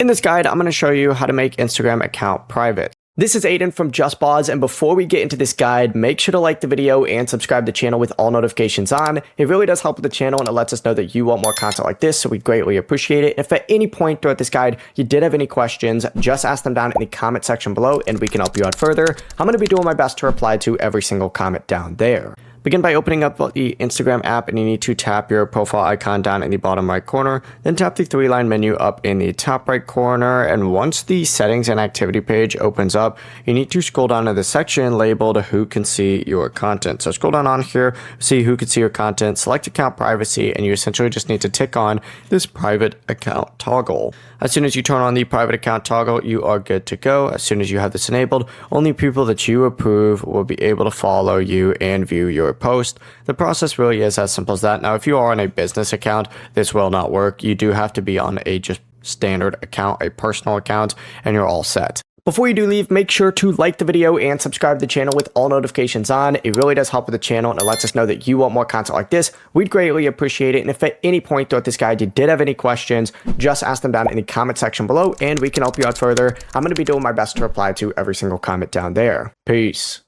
In this guide, I'm going to show you how to make Instagram account private. This is Aiden from JustBoz, and before we get into this guide, make sure to like the video and subscribe to the channel with all notifications on. It really does help with the channel, and it lets us know that you want more content like this, so we greatly appreciate it. If at any point throughout this guide you did have any questions, just ask them down in the comment section below and we can help you out further. I'm going to be doing my best to reply to every single comment down there. Begin by opening up the Instagram app, and you need to tap your profile icon down in the bottom right corner, then tap the three-line menu up in the top right corner, and once the settings and activity page opens up, you need to scroll down to the section labeled who can see your content. So scroll down on here, see who can see your content, select account privacy, and you essentially just need to tick on this private account toggle. As soon as you turn on the private account toggle, you are good to go. As soon as you have this enabled, only people that you approve will be able to follow you and view your post. The process really is as simple as that. Now, if you are on a business account, this will not work. You do have to be on a just standard account, a personal account, and you're all set. Before you do leave, make sure to like the video and subscribe to the channel with all notifications on. It really does help with the channel, and it lets us know that you want more content like this. We'd greatly appreciate it. And if at any point throughout this guide you did have any questions, just ask them down in the comment section below and we can help you out further. I'm going to be doing my best to reply to every single comment down there. Peace.